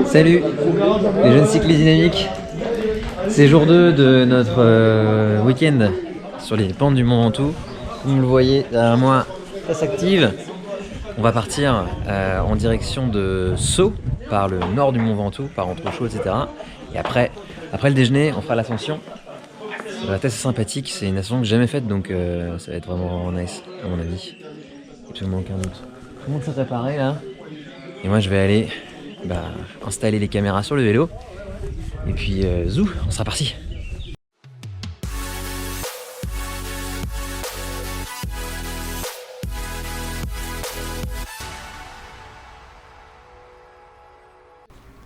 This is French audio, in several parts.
Salut les jeunes cyclistes dynamiques. C'est jour 2 de notre week-end sur les pentes du Mont Ventoux. Comme vous le voyez derrière moi, ça s'active. On va partir en direction de Sceaux, par le nord du Mont Ventoux, par Entrechaux, etc. Et après le déjeuner, on fera l'ascension. Ça va être assez sympathique, c'est une ascension que j'ai jamais faite, donc ça va être vraiment nice, à mon avis. Absolument aucun doute. Tout le monde s'est préparé là. Et moi je vais aller installer les caméras sur le vélo. Et puis zou, on sera parti.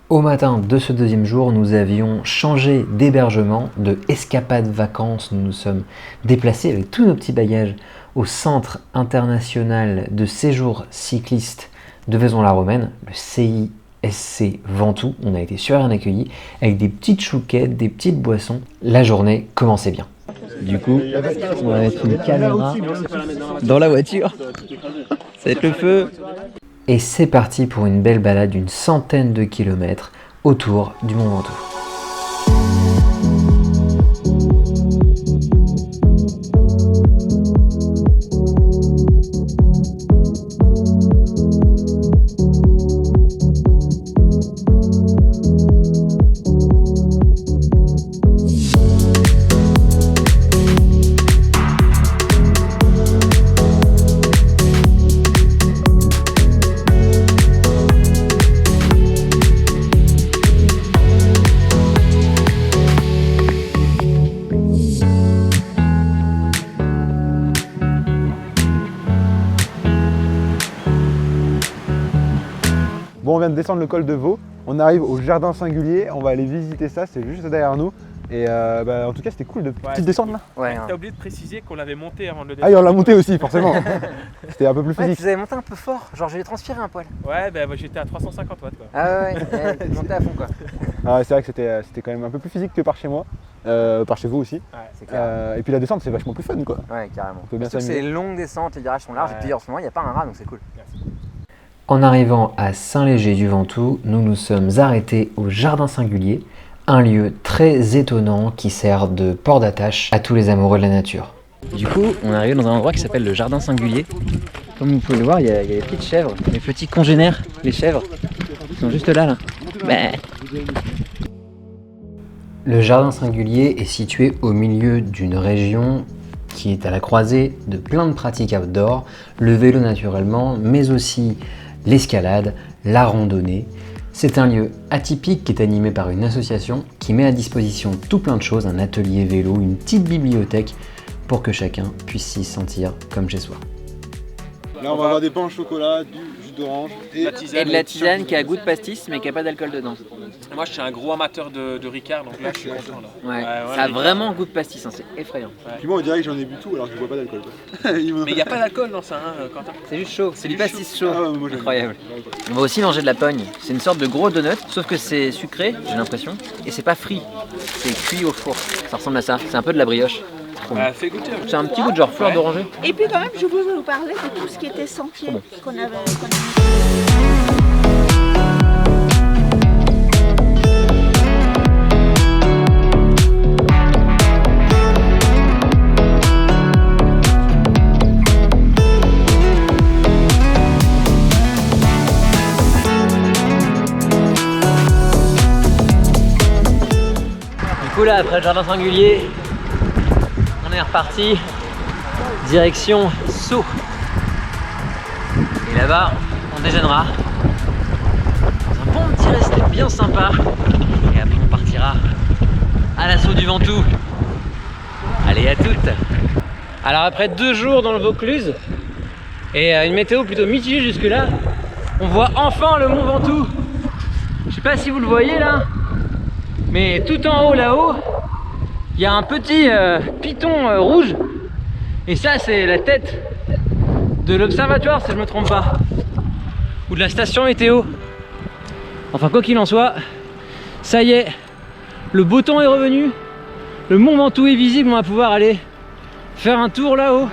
Au matin de ce deuxième jour, nous avions changé d'hébergement, de escapade vacances. Nous nous sommes déplacés avec tous nos petits bagages au Centre international de séjour cycliste de Vaison-la-Romaine, le CISC Ventoux. On a été super bien accueillis avec des petites chouquettes, des petites boissons. La journée commençait bien. Du coup, on va mettre une caméra dans la voiture. Ça va être le feu. Et c'est parti pour une belle balade d'une centaine de kilomètres autour du Mont Ventoux. Bon, on vient de descendre le col de Vaux, on arrive au jardin singulier, on va aller visiter ça, c'est juste derrière nous. Et en tout cas c'était cool de petite descente là. Ouais, t'as oublié de préciser qu'on l'avait monté avant de le descendre. Ah et on l'a monté aussi forcément. C'était un peu plus physique. Ouais, tu l'avais monté un peu fort, genre j'ai transpiré un poil. Ouais, bah j'étais à 350 watts quoi. Ah ouais, monté à fond quoi. Ah, c'est vrai que c'était quand même un peu plus physique que par chez moi, par chez vous aussi. Ouais, c'est clair. Et puis la descente c'est vachement plus fun quoi. Ouais, carrément. On peut bien Parce que s'amuser. c'est une longue descente, les virages sont larges, et puis en ce moment il n'y a pas un rat donc c'est cool. Merci. En arrivant à Saint-Léger-du-Ventoux, nous nous sommes arrêtés au Jardin Singulier, un lieu très étonnant qui sert de port d'attache à tous les amoureux de la nature. Du coup, on est arrivé dans un endroit qui s'appelle le Jardin Singulier. Comme vous pouvez le voir, il y a les petites chèvres, les petits congénères, les chèvres, qui sont juste là. Le Jardin Singulier est situé au milieu d'une région qui est à la croisée de plein de pratiques outdoor, le vélo naturellement, mais aussi l'escalade, la randonnée. C'est un lieu atypique qui est animé par une association qui met à disposition tout plein de choses, un atelier vélo, une petite bibliothèque pour que chacun puisse s'y sentir comme chez soi. Là on va avoir des pains au chocolat, du jus d'orange et de la tisane qui a goût de pastis mais qui n'a pas d'alcool dedans. Moi je suis un gros amateur de Ricard donc là je suis content là. Ouais, voilà, ça a vraiment goût de pastis, hein, c'est effrayant. Ouais. Puis moi on dirait que j'en ai bu tout alors que je bois pas d'alcool. Mais il n'y a pas d'alcool dans ça hein, Quentin. C'est juste chaud, c'est du pastis chaud. Ah ouais, moi, incroyable. On va aussi manger de la pogne. C'est une sorte de gros donut, sauf que c'est sucré, j'ai l'impression, et c'est pas frit, c'est cuit au four. Ça ressemble à ça, c'est un peu de la brioche. Fais goûter. C'est un petit goût de genre fleur d'oranger. Et puis quand même, je voulais vous parler de tout ce qui était sentier qu'on avait. Du coup là, après le Jardin Singulier, on est reparti direction Sceaux. Et là-bas, on déjeunera dans un bon petit resto bien sympa. Et après, on partira à l'assaut du Ventoux. Allez, à toutes. Alors après 2 jours dans le Vaucluse et une météo plutôt mitigée jusque-là, on voit enfin le Mont Ventoux. Je sais pas si vous le voyez là, mais tout en haut là-haut, il y a un petit piton rouge. Et ça, c'est la tête de l'observatoire, si je me trompe pas. Ou de la station météo. Enfin, quoi qu'il en soit, ça y est, le beau temps est revenu. Le Mont Ventoux est visible, on va pouvoir aller faire un tour là-haut.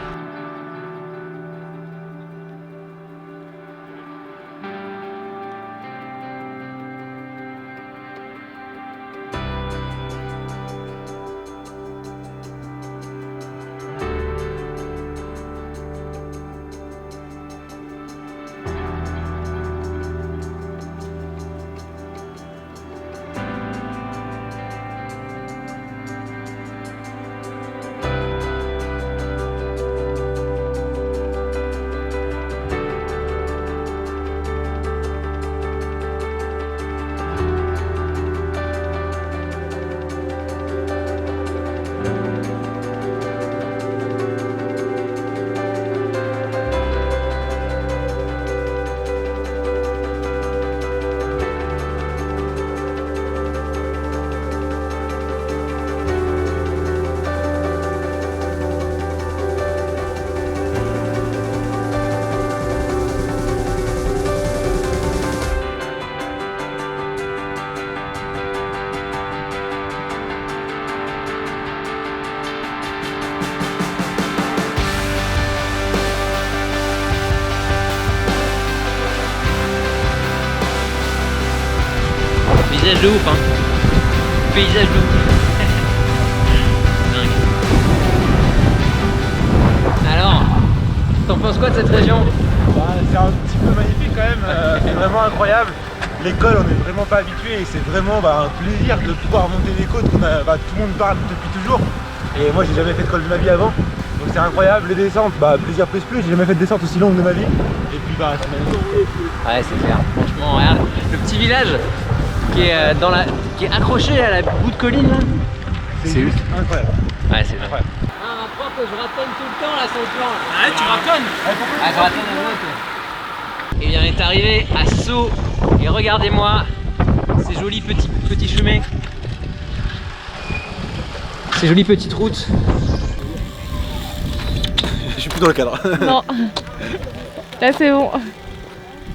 Paysage de ouf, hein. Paysage de ouf. Dingue. Alors, t'en penses quoi de cette région? C'est un petit peu magnifique quand même, c'est vraiment incroyable. L'école, on n'est vraiment pas habitué et c'est vraiment un plaisir de pouvoir monter des côtes qu'on a, tout le monde parle depuis toujours. Et moi, j'ai jamais fait de col de ma vie avant, donc c'est incroyable. Les descentes, plaisir plus, j'ai jamais fait de descente aussi longue de ma vie. Et puis c'est magnifique. Ouais, c'est clair. Franchement, regarde le petit village qui est qui est accroché à la bout de colline là. C'est juste incroyable. Ouais, c'est incroyable. Ah, ma prof, je ratonne tout le temps là sur le plan. Ah, tu raconnes. Ah, je ratonne la note. Et bien, on est arrivé à Sceaux et regardez-moi ces jolis petits chemins. Ces jolies petites routes. Je suis plus dans le cadre. Non. Là c'est bon.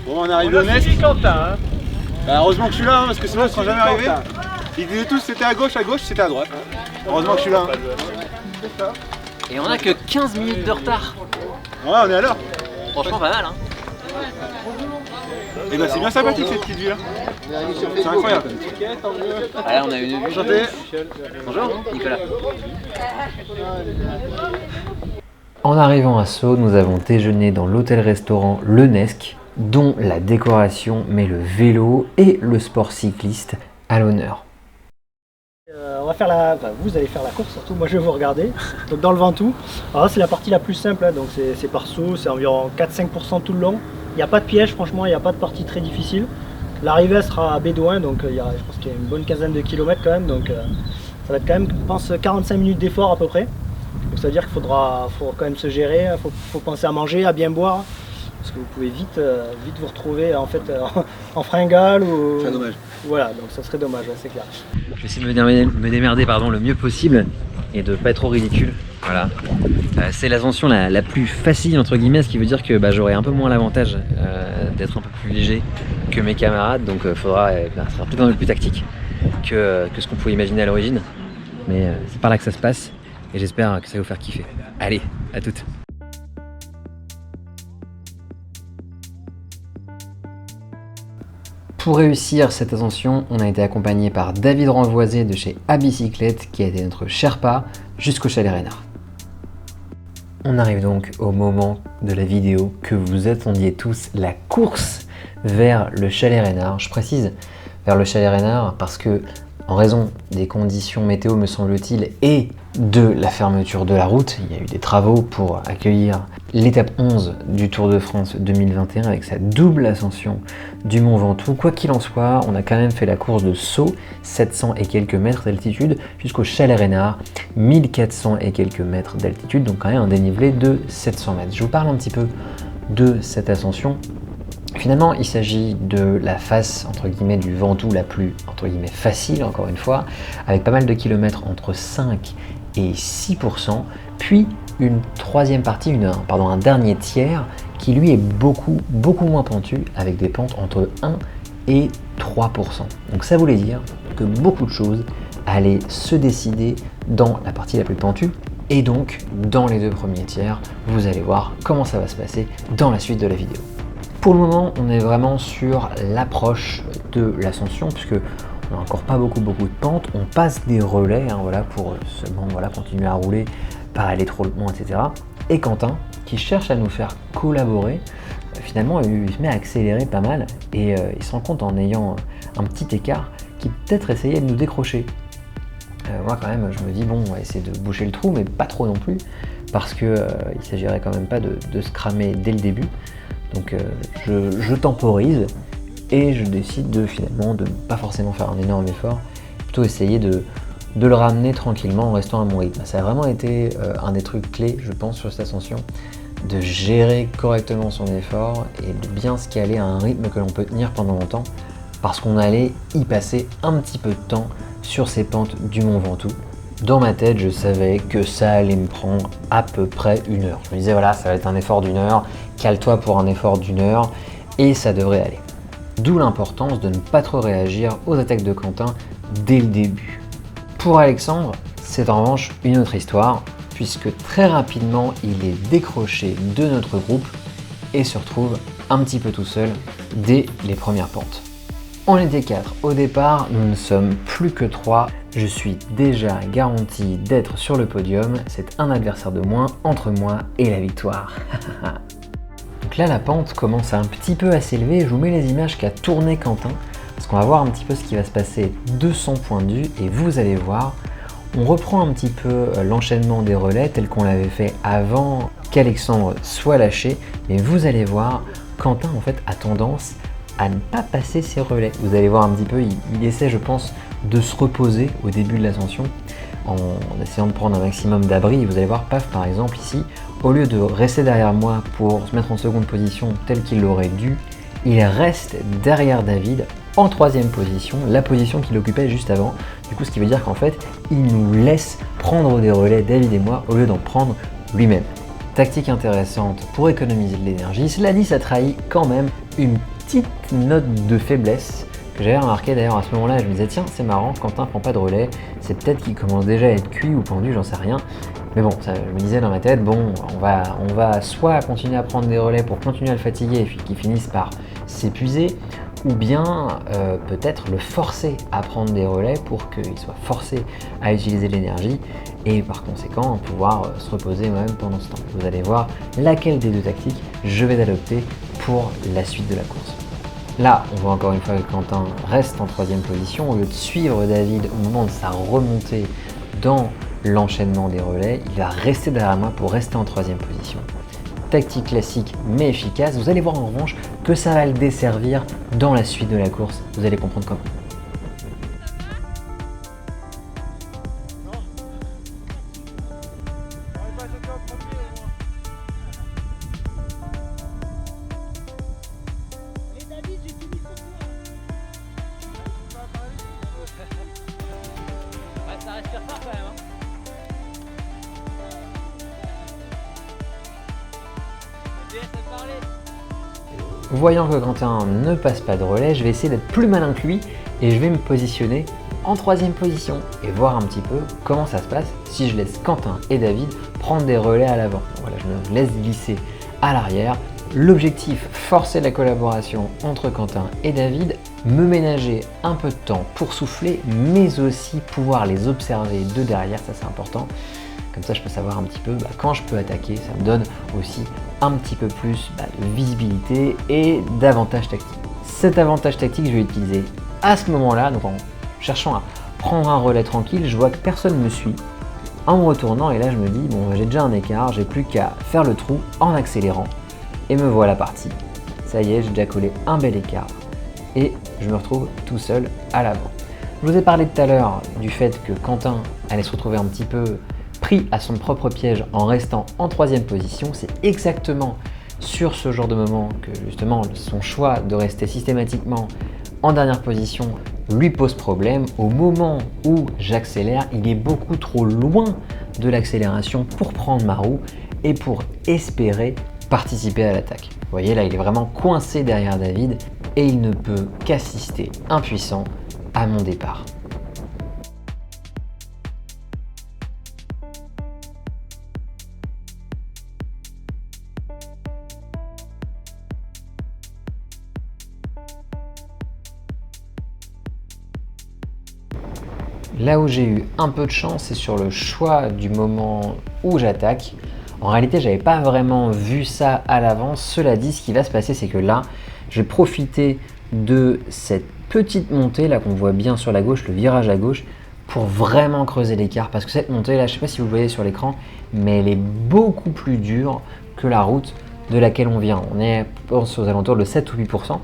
Bon, on arrive au Nest. Quentin, hein. Heureusement que je suis là, parce que sinon ils ne seraient jamais arrivés. Ils disaient tous c'était à gauche, c'était à droite. Heureusement que je suis là. Et on a que 15 minutes de retard. Ouais, on est à l'heure. Franchement, pas mal, hein. Et c'est bien sympathique cette petite vue là. C'est incroyable. Ah, là, on a une vue. Enchanté. Bonjour, Nicolas. En arrivant à Sceaux, nous avons déjeuné dans l'hôtel-restaurant Le Nesc, dont la décoration met le vélo et le sport cycliste à l'honneur. On va faire vous allez faire la course, surtout moi je vais vous regarder. Donc dans le Ventoux, alors là c'est la partie la plus simple, hein, donc c'est par saut, c'est environ 4-5% tout le long. Il n'y a pas de piège, franchement, il n'y a pas de partie très difficile. L'arrivée elle sera à Bédouin, donc je pense qu'il y a une bonne quinzaine de kilomètres quand même, donc ça va être quand même, je pense, 45 minutes d'effort à peu près. Donc ça veut dire qu'il faut quand même se gérer, faut penser à manger, à bien boire, parce que vous pouvez vite vous retrouver en fait en fringale ou... C'est dommage. Voilà, donc ça serait dommage, ouais, c'est clair. Je vais essayer de me démerder le mieux possible et de pas être trop ridicule. Voilà. C'est l'ascension la plus facile entre guillemets, ce qui veut dire que j'aurai un peu moins l'avantage d'être un peu plus léger que mes camarades, donc ça sera peut-être un peu plus tactique que ce qu'on pouvait imaginer à l'origine. Mais c'est par là que ça se passe et j'espère que ça va vous faire kiffer. Allez, à toutes. Pour réussir cette ascension, on a été accompagné par David Renvoisé de chez Abicyclette qui a été notre Sherpa jusqu'au chalet Reynard. On arrive donc au moment de la vidéo que vous attendiez tous, la course vers le chalet Reynard. Je précise vers le chalet Reynard parce que en raison des conditions météo me semble-t-il et de la fermeture de la route, il y a eu des travaux pour accueillir l'étape 11 du Tour de France 2021 avec sa double ascension du Mont Ventoux. Quoi qu'il en soit, on a quand même fait la course de Sceaux, 700 et quelques mètres d'altitude, jusqu'au chalet Reynard, 1400 et quelques mètres d'altitude, donc quand même un dénivelé de 700 mètres. Je vous parle un petit peu de cette ascension. Finalement, il s'agit de la face entre guillemets du Ventoux la plus entre guillemets facile, encore une fois, avec pas mal de kilomètres entre 5 et 6%, puis une troisième partie, un dernier tiers qui lui est beaucoup moins pentu avec des pentes entre 1 et 3%. Donc ça voulait dire que beaucoup de choses allaient se décider dans la partie la plus pentue et donc dans les deux premiers tiers. Vous allez voir comment ça va se passer dans la suite de la vidéo. Pour le moment, on est vraiment sur l'approche de l'ascension puisque on n'a encore pas beaucoup de pentes. On passe des relais pour seulement continuer à rouler, pas aller trop loin, etc. Et Quentin, qui cherche à nous faire collaborer, finalement il se met à accélérer pas mal et il se rend compte en ayant un petit écart qu'il peut-être essayait de nous décrocher. Moi quand même, je me dis bon, on va essayer de boucher le trou, mais pas trop non plus, parce que il s'agirait quand même pas de se cramer dès le début. Donc je temporise et je décide finalement de ne pas forcément faire un énorme effort, plutôt essayer de le ramener tranquillement en restant à mon rythme. Ça a vraiment été un des trucs clés, je pense, sur cette ascension, de gérer correctement son effort et de bien se caler à un rythme que l'on peut tenir pendant longtemps, parce qu'on allait y passer un petit peu de temps sur ces pentes du Mont Ventoux. Dans ma tête, je savais que ça allait me prendre à peu près 1 heure. Je me disais voilà, ça va être un effort d'1 heure, cale-toi pour un effort d'1 heure et ça devrait aller. D'où l'importance de ne pas trop réagir aux attaques de Quentin dès le début. Pour Alexandre, c'est en revanche une autre histoire, puisque très rapidement, il est décroché de notre groupe et se retrouve un petit peu tout seul dès les premières pentes. On était 4 au départ, nous ne sommes plus que 3. Je suis déjà garanti d'être sur le podium. C'est un adversaire de moins entre moi et la victoire. Donc là, la pente commence un petit peu à s'élever. Je vous mets les images qu'a tourné Quentin, parce qu'on va voir un petit peu ce qui va se passer de son point de vue, et vous allez voir, on reprend un petit peu l'enchaînement des relais tel qu'on l'avait fait avant qu'Alexandre soit lâché, mais vous allez voir, Quentin en fait a tendance à ne pas passer ses relais. Vous allez voir un petit peu, il essaie, je pense, de se reposer au début de l'ascension en essayant de prendre un maximum d'abri. Et vous allez voir, paf, par exemple ici, au lieu de rester derrière moi pour se mettre en seconde position tel qu'il l'aurait dû, il reste derrière David en troisième position, la position qu'il occupait juste avant. Du coup, ce qui veut dire qu'en fait, il nous laisse prendre des relais, David et moi, au lieu d'en prendre lui-même. Tactique intéressante pour économiser de l'énergie. Cela dit, ça trahit quand même une petite note de faiblesse que j'avais remarqué d'ailleurs à ce moment-là. Je me disais, tiens, c'est marrant, Quentin prend pas de relais, c'est peut-être qu'il commence déjà à être cuit ou pendu, j'en sais rien. Mais bon, ça, je me disais dans ma tête, bon, on va soit continuer à prendre des relais pour continuer à le fatiguer et puis qu'il finisse par s'épuiser, ou bien peut-être le forcer à prendre des relais pour qu'il soit forcé à utiliser l'énergie et par conséquent pouvoir se reposer moi-même pendant ce temps. Vous allez voir laquelle des deux tactiques je vais adopter pour la suite de la course. Là, on voit encore une fois que Quentin reste en troisième position. Au lieu de suivre David au moment de sa remontée dans l'enchaînement des relais, il va rester derrière moi pour rester en troisième position. Tactique classique mais efficace. Vous allez voir en revanche que ça va le desservir dans la suite de la course. Vous allez comprendre comment. Ça respire fort quand même. Voyant que Quentin ne passe pas de relais, je vais essayer d'être plus malin que lui et je vais me positionner en troisième position et voir un petit peu comment ça se passe si je laisse Quentin et David prendre des relais à l'avant. Voilà, je me laisse glisser à l'arrière. L'objectif, forcer la collaboration entre Quentin et David, me ménager un peu de temps pour souffler, mais aussi pouvoir les observer de derrière, ça c'est important. Comme ça, je peux savoir un petit peu quand je peux attaquer. Ça me donne aussi un petit peu plus de visibilité et d'avantage tactique. Cet avantage tactique, je vais l'utiliser à ce moment-là. Donc en cherchant à prendre un relais tranquille, je vois que personne ne me suit. En me retournant, et là je me dis, bon, j'ai déjà un écart, j'ai plus qu'à faire le trou en accélérant. Et me voilà parti. Ça y est, j'ai déjà collé un bel écart. Et je me retrouve tout seul à l'avant. Je vous ai parlé tout à l'heure du fait que Quentin allait se retrouver un petit peu pris à son propre piège en restant en troisième position. C'est exactement sur ce genre de moment que justement son choix de rester systématiquement en dernière position lui pose problème. Au moment où j'accélère, il est beaucoup trop loin de l'accélération pour prendre ma roue et pour espérer participer à l'attaque. Vous voyez là, il est vraiment coincé derrière David et il ne peut qu'assister impuissant à mon départ. Là où j'ai eu un peu de chance, c'est sur le choix du moment où j'attaque. En réalité, j'avais pas vraiment vu ça à l'avance. Cela dit, ce qui va se passer, c'est que là, je vais profiter de cette petite montée là qu'on voit bien sur la gauche, le virage à gauche, pour vraiment creuser l'écart. Parce que cette montée là, je sais pas si vous le voyez sur l'écran, mais elle est beaucoup plus dure que la route de laquelle on vient. On est, je pense, aux alentours de 7 ou 8%.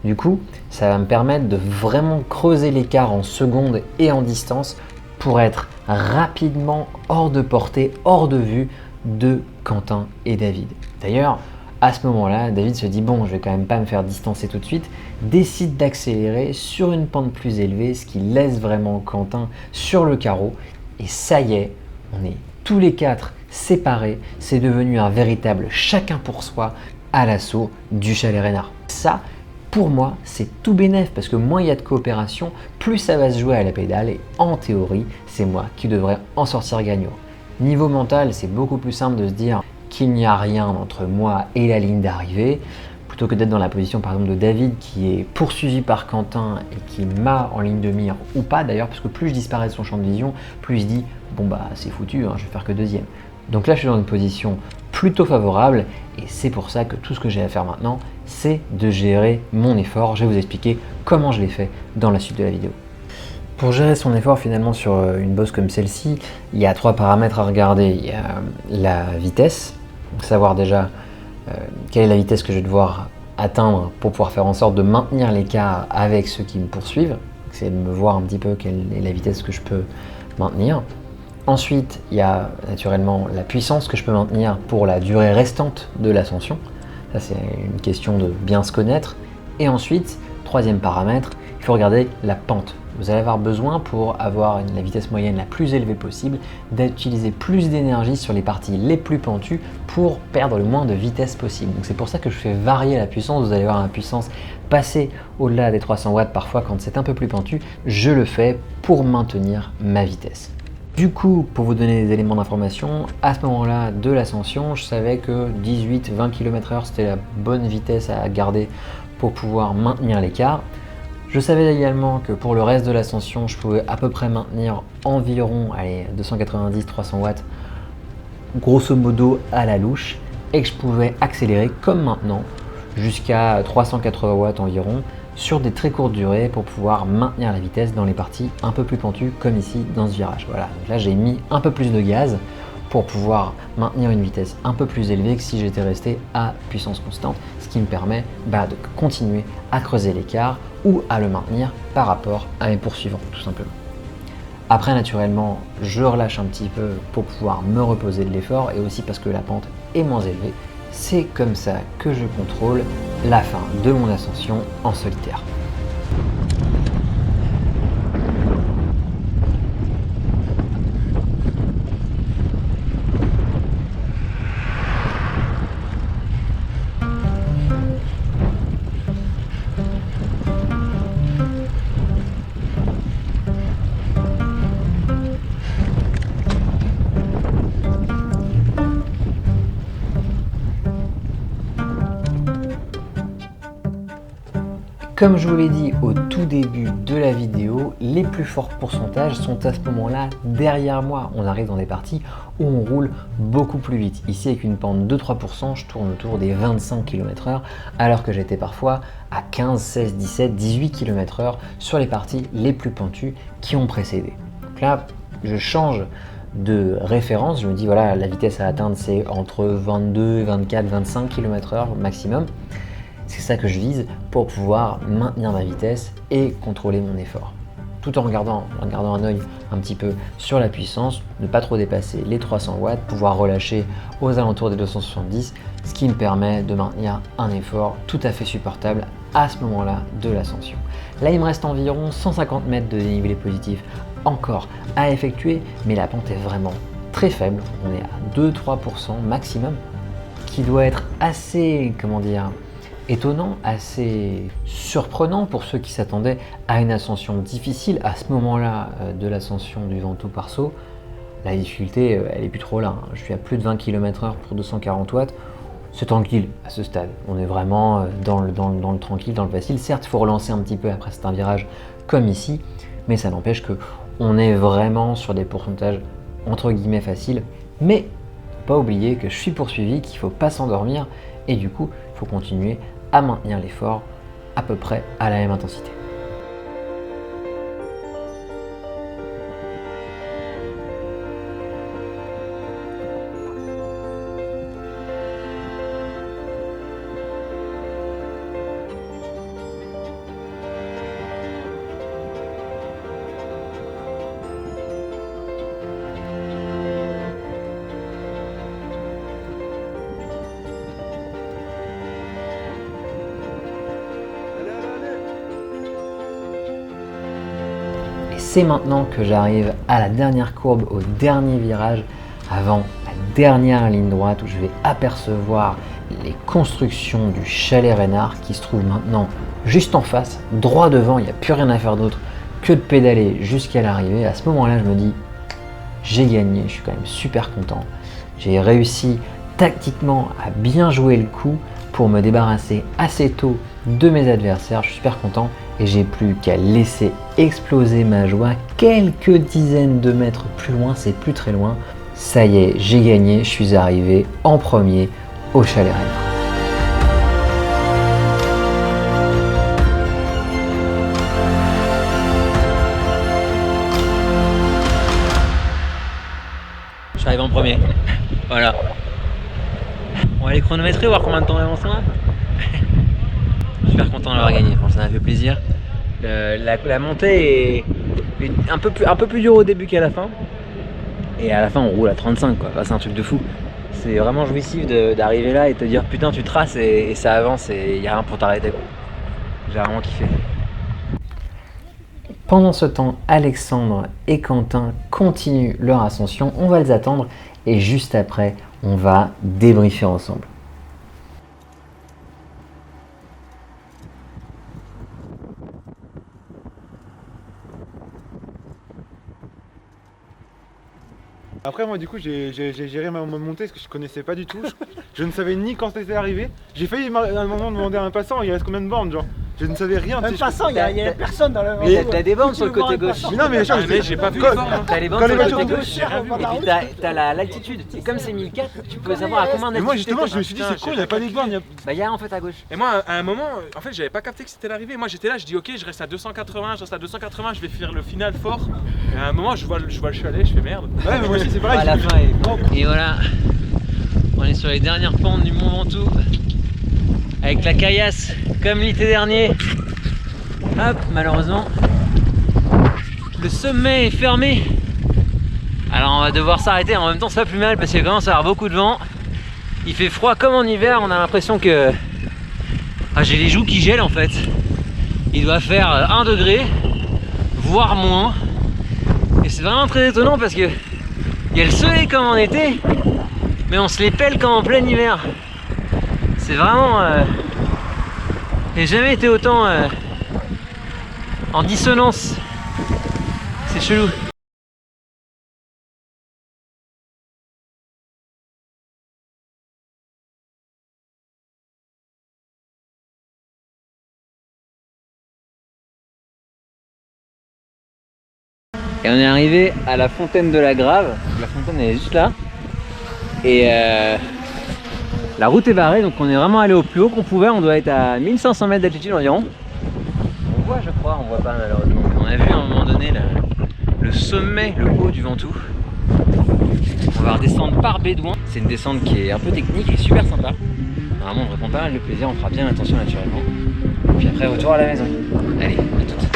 Du coup, ça va me permettre de vraiment creuser l'écart en secondes et en distance pour être rapidement hors de portée, hors de vue de Quentin et David. D'ailleurs, à ce moment-là, David se dit bon, je vais quand même pas me faire distancer tout de suite, décide d'accélérer sur une pente plus élevée, ce qui laisse vraiment Quentin sur le carreau. Et ça y est, on est tous les quatre séparés. C'est devenu un véritable chacun pour soi à l'assaut du Chalet Reynard. Ça, pour moi, c'est tout bénef parce que moins il y a de coopération, plus ça va se jouer à la pédale et en théorie, c'est moi qui devrais en sortir gagnant. Niveau mental, c'est beaucoup plus simple de se dire qu'il n'y a rien entre moi et la ligne d'arrivée, plutôt que d'être dans la position par exemple de David qui est poursuivi par Quentin et qui m'a en ligne de mire ou pas d'ailleurs, parce que plus je disparais de son champ de vision, plus il se dit bon bah c'est foutu, hein, je vais faire que deuxième. Donc là je suis dans une position plutôt favorable et c'est pour ça que tout ce que j'ai à faire maintenant c'est de gérer mon effort. Je vais vous expliquer comment je l'ai fait dans la suite de la vidéo. Pour gérer son effort finalement sur une bosse comme celle-ci, il y a 3 paramètres à regarder. Il y a la vitesse, donc savoir déjà quelle est la vitesse que je vais devoir atteindre pour pouvoir faire en sorte de maintenir l'écart avec ceux qui me poursuivent. C'est de me voir un petit peu quelle est la vitesse que je peux maintenir. Ensuite, il y a naturellement la puissance que je peux maintenir pour la durée restante de l'ascension. Ça, c'est une question de bien se connaître. Et ensuite, 3e paramètre, il faut regarder la pente. Vous allez avoir besoin, pour avoir la vitesse moyenne la plus élevée possible, d'utiliser plus d'énergie sur les parties les plus pentues pour perdre le moins de vitesse possible. Donc c'est pour ça que je fais varier la puissance. Vous allez voir la puissance passer au-delà des 300 watts parfois quand c'est un peu plus pentu. Je le fais pour maintenir ma vitesse. Du coup, pour vous donner des éléments d'information, à ce moment-là de l'ascension, je savais que 18-20 km/h c'était la bonne vitesse à garder pour pouvoir maintenir l'écart. Je savais également que pour le reste de l'ascension, je pouvais à peu près maintenir environ 290-300 watts, grosso modo à la louche, et que je pouvais accélérer comme maintenant jusqu'à 380 watts environ sur des très courtes durées pour pouvoir maintenir la vitesse dans les parties un peu plus pentues comme ici dans ce virage. Voilà, donc là j'ai mis un peu plus de gaz pour pouvoir maintenir une vitesse un peu plus élevée que si j'étais resté à puissance constante, ce qui me permet de continuer à creuser l'écart ou à le maintenir par rapport à mes poursuivants tout simplement. Après naturellement je relâche un petit peu pour pouvoir me reposer de l'effort et aussi parce que la pente est moins élevée. C'est comme ça que je contrôle la fin de mon ascension en solitaire. Comme je vous l'ai dit au tout début de la vidéo, les plus forts pourcentages sont à ce moment-là derrière moi. On arrive dans des parties où on roule beaucoup plus vite. Ici, avec une pente de 3%, je tourne autour des 25 km/h, alors que j'étais parfois à 15, 16, 17, 18 km/h sur les parties les plus pentues qui ont précédé. Donc là, je change de référence. Je me dis, voilà, la vitesse à atteindre, c'est entre 22, 24, 25 km/h maximum. C'est ça que je vise pour pouvoir maintenir ma vitesse et contrôler mon effort. Tout en gardant un œil un petit peu sur la puissance, ne pas trop dépasser les 300 watts, pouvoir relâcher aux alentours des 270, ce qui me permet de maintenir un effort tout à fait supportable à ce moment-là de l'ascension. Là, il me reste environ 150 mètres de dénivelé positif encore à effectuer, mais la pente est vraiment très faible. On est à 2-3% maximum, qui doit être assez, étonnant, assez surprenant pour ceux qui s'attendaient à une ascension difficile. À ce moment-là de l'ascension du Ventoux par saut, la difficulté, elle est plus trop là. Je suis à plus de 20 km/h pour 240 watts. C'est tranquille à ce stade. On est vraiment dans le tranquille, dans le facile. Certes, il faut relancer un petit peu après c'est un virage comme ici, mais ça n'empêche que on est vraiment sur des pourcentages entre guillemets faciles. Mais pas oublier que je suis poursuivi, qu'il ne faut pas s'endormir et du coup, il faut continuer à maintenir l'effort à peu près à la même intensité. C'est maintenant que j'arrive à la dernière courbe, au dernier virage, avant la dernière ligne droite où je vais apercevoir les constructions du chalet Reynard qui se trouve maintenant juste en face, droit devant. Il n'y a plus rien à faire d'autre que de pédaler jusqu'à l'arrivée. À ce moment-là, je me dis, j'ai gagné, je suis quand même super content. J'ai réussi tactiquement à bien jouer le coup, pour me débarrasser assez tôt de mes adversaires. Je suis super content et j'ai plus qu'à laisser exploser ma joie quelques dizaines de mètres plus loin, c'est plus très loin. Ça y est, j'ai gagné, je suis arrivé en premier au Chalet Rêve. Je suis arrivé en premier. Voilà. On va aller chronométrer, voir combien de temps avance là. Je suis super content d'avoir gagné, franchement ça m'a fait plaisir. La montée est un peu plus dure au début qu'à la fin. Et à la fin on roule à 35 quoi, enfin, c'est un truc de fou. C'est vraiment jouissif d'arriver là et te dire putain tu traces et ça avance et il n'y a rien pour t'arrêter quoi. J'ai vraiment kiffé. Pendant ce temps, Alexandre et Quentin continuent leur ascension, on va les attendre et juste après, on va débriefer ensemble. Après moi du coup j'ai géré ma montée parce que je connaissais pas du tout, je ne savais ni quand c'était arrivé. J'ai failli à un moment demander à un passant il reste combien de bornes genre. Je ne savais rien. Un passant, il y a personne dans le Mais t'as des bornes sur le côté gauche. Mais non mais j'ai pas vu les bornes. T'as les bornes Quand sur les le côté voitures gauche de- et puis t'as l'altitude. Et comme c'est 1004, tu peux savoir à combien Mais d'altitude. moi justement t'es, je me suis dit c'est con, il n'y a pas les bornes. Bah il y a en fait à gauche. Et moi, à un moment, en fait, j'avais pas capté que c'était l'arrivée. Moi, j'étais là, je dis ok, je reste à 280, je vais faire le final fort. Et à un moment, je vois le chalet, je fais merde. Ouais mais moi aussi c'est pareil. À la fin et voilà, on est sur les dernières pentes du Mont Ventoux avec la caillasse comme l'été dernier. Hop, malheureusement le sommet est fermé, alors on va devoir s'arrêter. En même temps c'est pas plus mal parce qu'il commence à avoir beaucoup de vent, il fait froid comme en hiver, on a l'impression que j'ai les joues qui gèlent en fait. Il doit faire 1 degré voire moins et c'est vraiment très étonnant parce que il y a le soleil comme en été, mais on se les pèle comme en plein hiver. C'est vraiment... j'ai jamais été autant en dissonance. C'est chelou. Et on est arrivé à la fontaine de la Grave. La fontaine elle est juste là. Et la route est barrée, donc on est vraiment allé au plus haut qu'on pouvait. On doit être à 1500 mètres d'altitude environ. On voit, je crois, on voit pas malheureusement. On a vu à un moment donné le sommet, le haut du Ventoux. On va redescendre par Bédouin. C'est une descente qui est un peu technique et super sympa. Vraiment, on reprend pas mal de plaisir, on fera bien attention naturellement. Et puis après, retour à la maison. Allez, à toutes.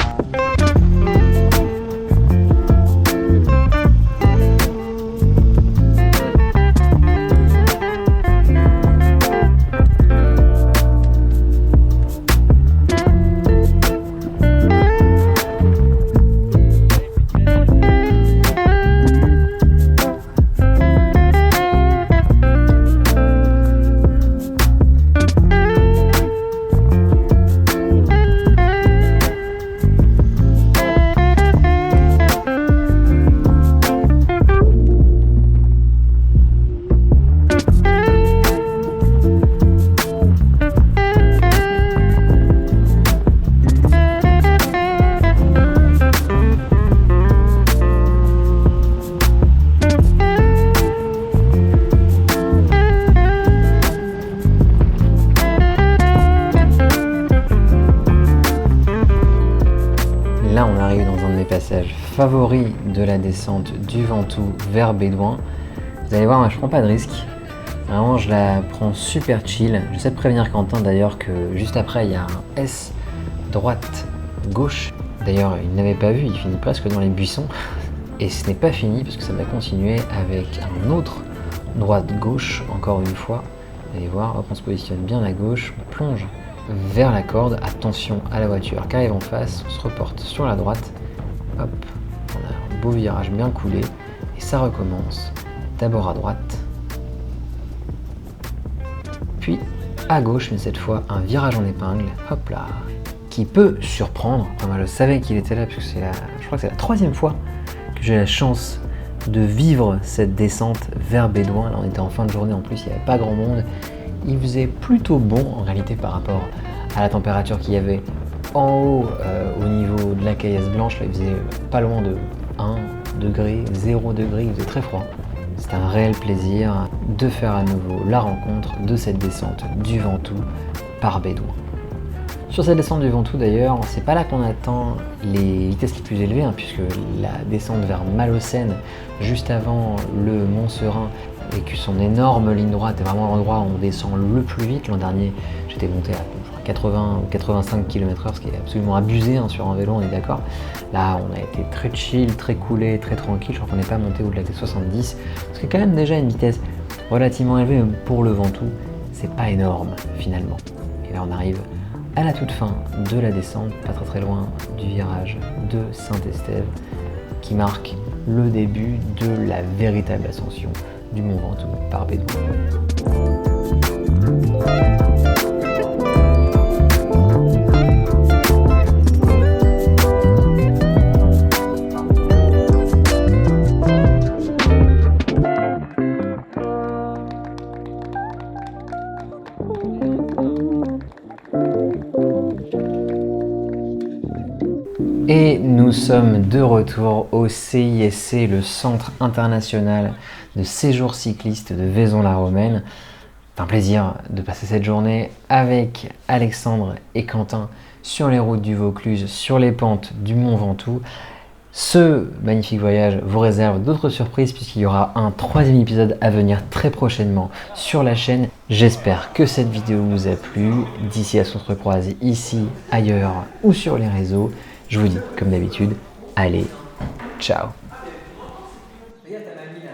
Là, on arrive dans un de mes passages favoris de la descente du Ventoux vers Bédouin. Vous allez voir, moi, je prends pas de risque. Vraiment, je la prends super chill. J'essaie de prévenir Quentin d'ailleurs que juste après, il y a un S droite gauche. D'ailleurs, il n'avait pas vu, il finit presque dans les buissons. Et ce n'est pas fini parce que ça va continuer avec un autre droite-gauche, encore une fois. Vous allez voir, hop, on se positionne bien à gauche, on plonge vers la corde. Attention à la voiture qui arrive en face, on se reporte sur la droite. Hop, on a un beau virage bien coulé et ça recommence. D'abord à droite, puis à gauche, mais cette fois un virage en épingle. Hop là, qui peut surprendre. Enfin, moi, je savais qu'il était là parce que je crois que c'est la 3e fois que j'ai la chance de vivre cette descente vers Bédouin. Là, on était en fin de journée en plus, il n'y avait pas grand monde. il faisait plutôt bon en réalité par rapport à la température qu'il y avait en haut au niveau de la caillasse blanche. Là, il faisait pas loin de 1 degré, 0 degré, il faisait très froid. C'était un réel plaisir de faire à nouveau la rencontre de cette descente du Ventoux par Bédouin. Sur cette descente du Ventoux d'ailleurs, c'est pas là qu'on atteint les vitesses les plus élevées, puisque la descente vers Malaucène, juste avant le Mont Serein, et que son énorme ligne droite est vraiment l'endroit où on descend le plus vite. L'an dernier, j'étais monté à 80 ou 85 km/h, ce qui est absolument abusé sur un vélo, on est d'accord. Là, on a été très chill, très coolé, très tranquille. Je crois qu'on n'est pas monté au-delà des 70, ce qui est quand même déjà une vitesse relativement élevée, même pour le Ventoux, c'est pas énorme finalement. Et là, on arrive à la toute fin de la descente, pas très loin du virage de Saint-Estève, qui marque le début de la véritable ascension du Mont Ventoux par Bédouin. Et nous sommes de retour au CISC, le Centre International de Séjour Cycliste de Vaison-la-Romaine. C'est un plaisir de passer cette journée avec Alexandre et Quentin sur les routes du Vaucluse, sur les pentes du Mont Ventoux. Ce magnifique voyage vous réserve d'autres surprises puisqu'il y aura un 3e épisode à venir très prochainement sur la chaîne. J'espère que cette vidéo vous a plu. D'ici à ce qu'on se recroise ici, ailleurs ou sur les réseaux, je vous dis comme d'habitude, allez, ciao. Regarde ta mamie là,